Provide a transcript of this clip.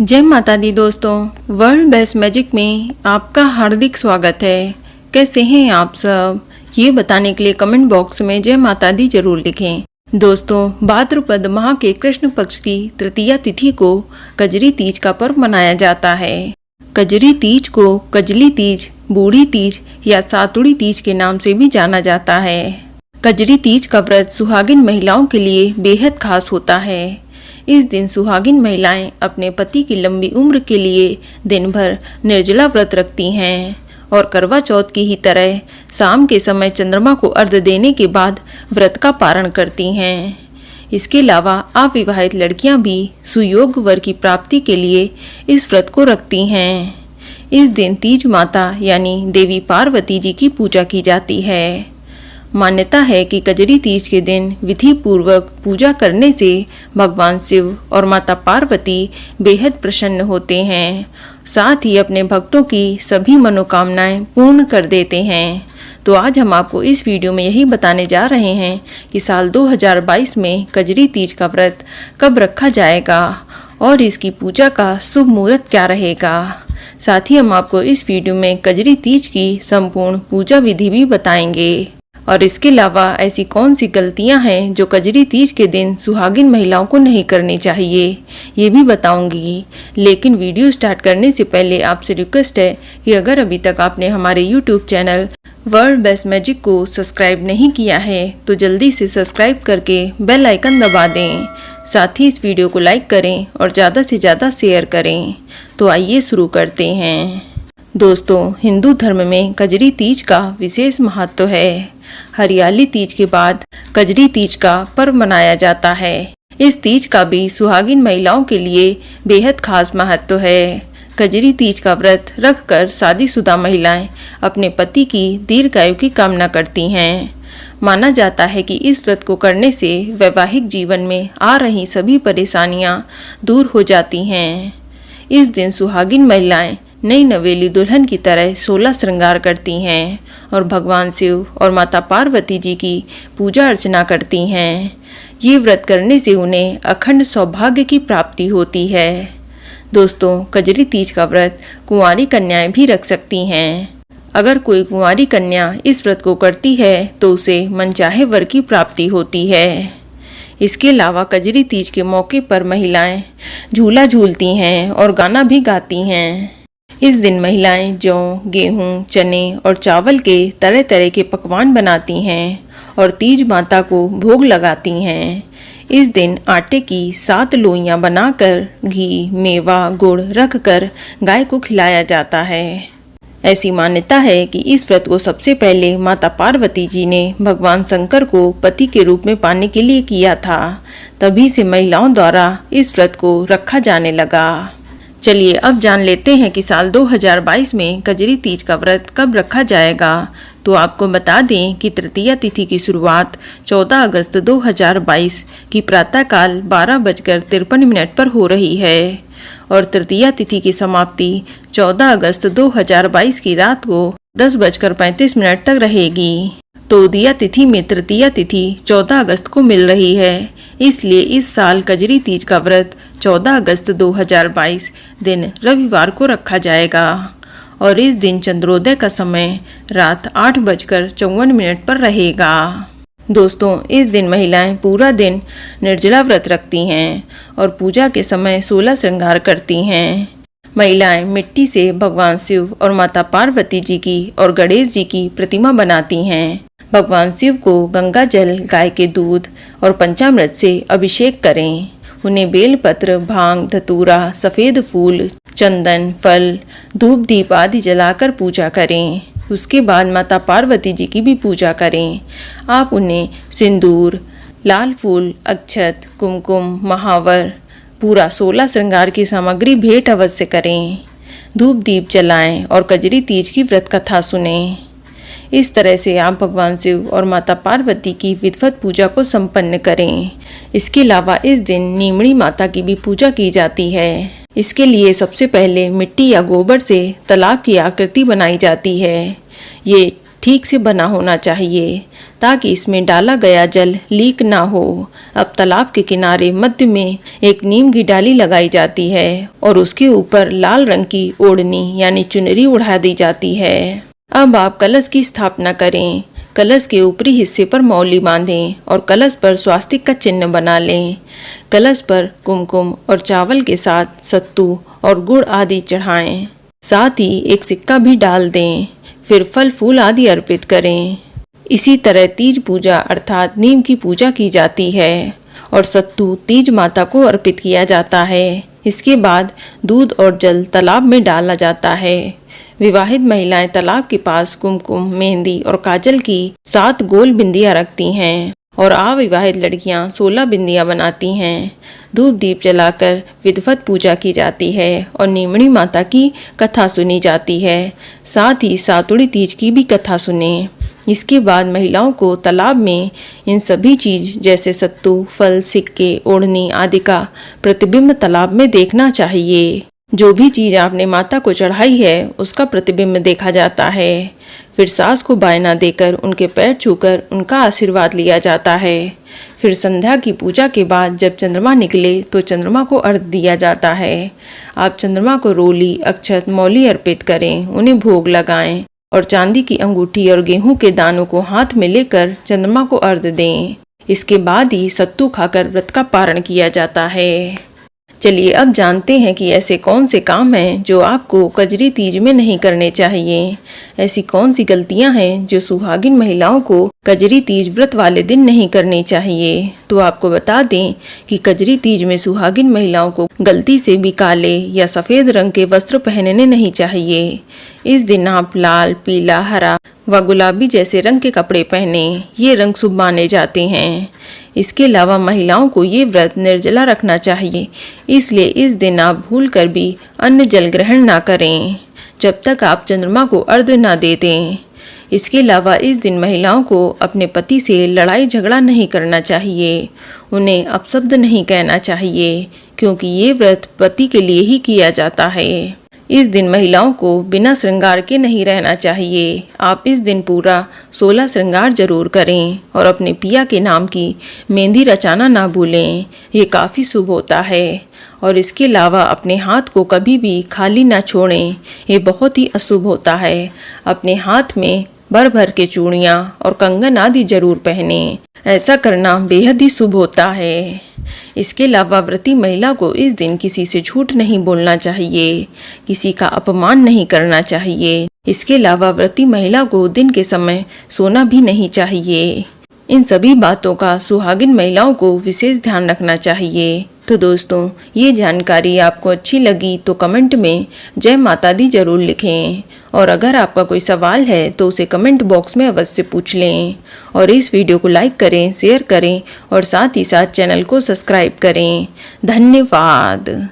जय माता दी दोस्तों, वर्ल्ड बेस्ट मैजिक में आपका हार्दिक स्वागत है। कैसे हैं आप सब, ये बताने के लिए कमेंट बॉक्स में जय माता दी जरूर लिखें। दोस्तों, भाद्रपद माह के कृष्ण पक्ष की तृतीया तिथि को कजरी तीज का पर्व मनाया जाता है। कजरी तीज को कजली तीज, बूढ़ी तीज या सातुड़ी तीज के नाम से भी जाना जाता है। कजरी तीज का व्रत सुहागिन महिलाओं के लिए बेहद खास होता है। इस दिन सुहागिन महिलाएं अपने पति की लंबी उम्र के लिए दिन भर निर्जला व्रत रखती हैं और करवा चौथ की ही तरह शाम के समय चंद्रमा को अर्घ्य देने के बाद व्रत का पारण करती हैं। इसके अलावा अविवाहित लड़कियां भी सुयोग वर की प्राप्ति के लिए इस व्रत को रखती हैं। इस दिन तीज माता यानी देवी पार्वती जी की पूजा की जाती है। मान्यता है कि कजरी तीज के दिन विधि पूर्वक पूजा करने से भगवान शिव और माता पार्वती बेहद प्रसन्न होते हैं, साथ ही अपने भक्तों की सभी मनोकामनाएं पूर्ण कर देते हैं। तो आज हम आपको इस वीडियो में यही बताने जा रहे हैं कि साल 2022 में कजरी तीज का व्रत कब रखा जाएगा और इसकी पूजा का शुभ मुहूर्त क्या रहेगा। साथ ही हम आपको इस वीडियो में कजरी तीज की संपूर्ण पूजा विधि भी बताएंगे और इसके अलावा ऐसी कौन सी गलतियां हैं जो कजरी तीज के दिन सुहागिन महिलाओं को नहीं करनी चाहिए, ये भी बताऊंगी। लेकिन वीडियो स्टार्ट करने से पहले आपसे रिक्वेस्ट है कि अगर अभी तक आपने हमारे YouTube channel world best magic को सब्सक्राइब नहीं किया है तो जल्दी से सब्सक्राइब करके बेल आइकन दबा दें। साथ ही इस वीडियो को लाइक करें और ज़्यादा से ज़्यादा शेयर करें। तो आइए शुरू करते हैं। दोस्तों, हिंदू धर्म में कजरी तीज का विशेष महत्व है। हरियाली तीज के बाद कजरी तीज का पर्व मनाया जाता है। इस तीज का भी सुहागिन महिलाओं के लिए बेहद खास महत्व है। कजरी तीज का व्रत रखकर शादीशुदा महिलाएं अपने पति की दीर्घायु की कामना करती हैं। माना जाता है कि इस व्रत को करने से वैवाहिक जीवन में आ रही सभी परेशानियां दूर हो जाती हैं। इस दिन सुहागिन महिलाएं नई नवेली दुल्हन की तरह 16 श्रृंगार करती हैं और भगवान शिव और माता पार्वती जी की पूजा अर्चना करती हैं। ये व्रत करने से उन्हें अखंड सौभाग्य की प्राप्ति होती है। दोस्तों, कजरी तीज का व्रत कुंवारी कन्याएं भी रख सकती हैं। अगर कोई कुंवारी कन्या इस व्रत को करती है तो उसे मनचाहे वर की प्राप्ति होती है। इसके अलावा कजरी तीज के मौके पर महिलाएं झूला झूलती हैं और गाना भी गाती हैं। इस दिन महिलाएं जौ, गेहूं, चने और चावल के तरह तरह के पकवान बनाती हैं और तीज माता को भोग लगाती हैं। इस दिन आटे की 7 लोइयां बनाकर घी, मेवा, गुड़ रखकर गाय को खिलाया जाता है। ऐसी मान्यता है कि इस व्रत को सबसे पहले माता पार्वती जी ने भगवान शंकर को पति के रूप में पाने के लिए किया था। तभी से महिलाओं द्वारा इस व्रत को रखा जाने लगा। चलिए अब जान लेते हैं कि साल 2022 में कजरी तीज का व्रत कब रखा जाएगा। तो आपको बता दें कि तृतीया तिथि की शुरुआत 14 अगस्त 2022 की प्रातःकाल 12:53 पर हो रही है और तृतीया तिथि की समाप्ति 14 अगस्त 2022 की रात को 10:35 तक रहेगी। तो उदया तिथि में तृतीया तिथि 14 अगस्त को मिल रही है, इसलिए इस साल कजरी तीज का व्रत 14 अगस्त 2022 दिन रविवार को रखा जाएगा और इस दिन चंद्रोदय का समय रात 8:54 पर रहेगा। दोस्तों, इस दिन महिलाएं पूरा दिन निर्जला व्रत रखती हैं और पूजा के समय 16 श्रृंगार करती हैं। महिलाएं मिट्टी से भगवान शिव और माता पार्वती जी की और गणेश जी की प्रतिमा बनाती हैं। भगवान शिव को गंगा जल, गाय के दूध और पंचामृत से अभिषेक करें। उन्हें बेलपत्र, भांग, धतूरा, सफ़ेद फूल, चंदन, फल, धूप दीप आदि जलाकर पूजा करें। उसके बाद माता पार्वती जी की भी पूजा करें। आप उन्हें सिंदूर, लाल फूल, अक्षत, कुमकुम, महावर, पूरा 16 श्रृंगार की सामग्री भेंट अवश्य करें। धूप दीप जलाएं और कजरी तीज की व्रत कथा सुनें। इस तरह से आप भगवान शिव और माता पार्वती की विधिवत पूजा को संपन्न करें। इसके अलावा इस दिन नीमड़ी माता की भी पूजा की जाती है। इसके लिए सबसे पहले मिट्टी या गोबर से तालाब की आकृति बनाई जाती है। ये ठीक से बना होना चाहिए ताकि इसमें डाला गया जल लीक ना हो। अब तालाब के किनारे मध्य में एक नीम की डाली लगाई जाती है और उसके ऊपर लाल रंग की ओढ़नी यानी चुनरी उड़ा दी जाती है। अब आप कलश की स्थापना करें। कलश के ऊपरी हिस्से पर मौली बांधें और कलश पर स्वास्तिक का चिन्ह बना लें। कलश पर कुमकुम और चावल के साथ सत्तू और गुड़ आदि चढ़ाएं। साथ ही एक सिक्का भी डाल दें। फिर फल फूल आदि अर्पित करें। इसी तरह तीज पूजा अर्थात नीम की पूजा की जाती है और सत्तू तीज माता को अर्पित किया जाता है। इसके बाद दूध और जल तालाब में डाला जाता है। विवाहित महिलाएं तालाब के पास कुमकुम, मेहंदी और काजल की 7 गोल बिंदियां रखती हैं और अविवाहित लड़कियां 16 बिंदियां बनाती हैं। धूप दीप जलाकर विधिवत पूजा की जाती है और नीमड़ी माता की कथा सुनी जाती है। साथ ही सातुड़ी तीज की भी कथा सुने। इसके बाद महिलाओं को तालाब में इन सभी चीज जैसे सत्तू, फल, सिक्के, ओढ़नी आदि का प्रतिबिंब तालाब में देखना चाहिए। जो भी चीज आपने माता को चढ़ाई है उसका प्रतिबिंब देखा जाता है। फिर सास को बायना देकर उनके पैर छूकर उनका आशीर्वाद लिया जाता है। फिर संध्या की पूजा के बाद जब चंद्रमा निकले तो चंद्रमा को अर्घ्य दिया जाता है। आप चंद्रमा को रोली, अक्षत, मौली अर्पित करें, उन्हें भोग लगाएं और चांदी की अंगूठी और गेहूं के दानों को हाथ में लेकर चंद्रमा को अर्घ्य दें। इसके बाद ही सत्तू खाकर व्रत का पारण किया जाता है। चलिए अब जानते हैं कि ऐसे कौन से काम हैं जो आपको कजरी तीज में नहीं करने चाहिए। ऐसी कौन सी गलतियां हैं जो सुहागिन महिलाओं को कजरी तीज व्रत वाले दिन नहीं करनी चाहिए। तो आपको बता दें कि कजरी तीज में सुहागिन महिलाओं को गलती से भी काले या सफ़ेद रंग के वस्त्र पहनने नहीं चाहिए। इस दिन आप लाल, पीला, हरा व गुलाबी जैसे रंग के कपड़े पहने। ये रंग शुभ माने जाते हैं। इसके अलावा महिलाओं को ये व्रत निर्जला रखना चाहिए, इसलिए इस दिन आप भूलकर भी अन्न जल ग्रहण ना करें जब तक आप चंद्रमा को अर्घ्य ना दे दें। इसके अलावा इस दिन महिलाओं को अपने पति से लड़ाई झगड़ा नहीं करना चाहिए। उन्हें अपशब्द नहीं कहना चाहिए क्योंकि ये व्रत पति के लिए ही किया जाता है। इस दिन महिलाओं को बिना श्रृंगार के नहीं रहना चाहिए। आप इस दिन पूरा 16 श्रृंगार जरूर करें और अपने पिया के नाम की मेहंदी रचाना ना भूलें। ये काफ़ी शुभ होता है। और इसके अलावा अपने हाथ को कभी भी खाली ना छोड़ें, ये बहुत ही अशुभ होता है। अपने हाथ में भर भर के चूड़ियाँ और कंगन आदि जरूर पहने। ऐसा करना बेहद ही शुभ होता है। इसके अलावा व्रती महिला को इस दिन किसी से झूठ नहीं बोलना चाहिए, किसी का अपमान नहीं करना चाहिए। इसके अलावा व्रती महिला को दिन के समय सोना भी नहीं चाहिए। इन सभी बातों का सुहागिन महिलाओं को विशेष ध्यान रखना चाहिए। तो दोस्तों, ये जानकारी आपको अच्छी लगी तो कमेंट में जय माता दी जरूर लिखें और अगर आपका कोई सवाल है तो उसे कमेंट बॉक्स में अवश्य पूछ लें और इस वीडियो को लाइक करें, शेयर करें और साथ ही साथ चैनल को सब्सक्राइब करें। धन्यवाद।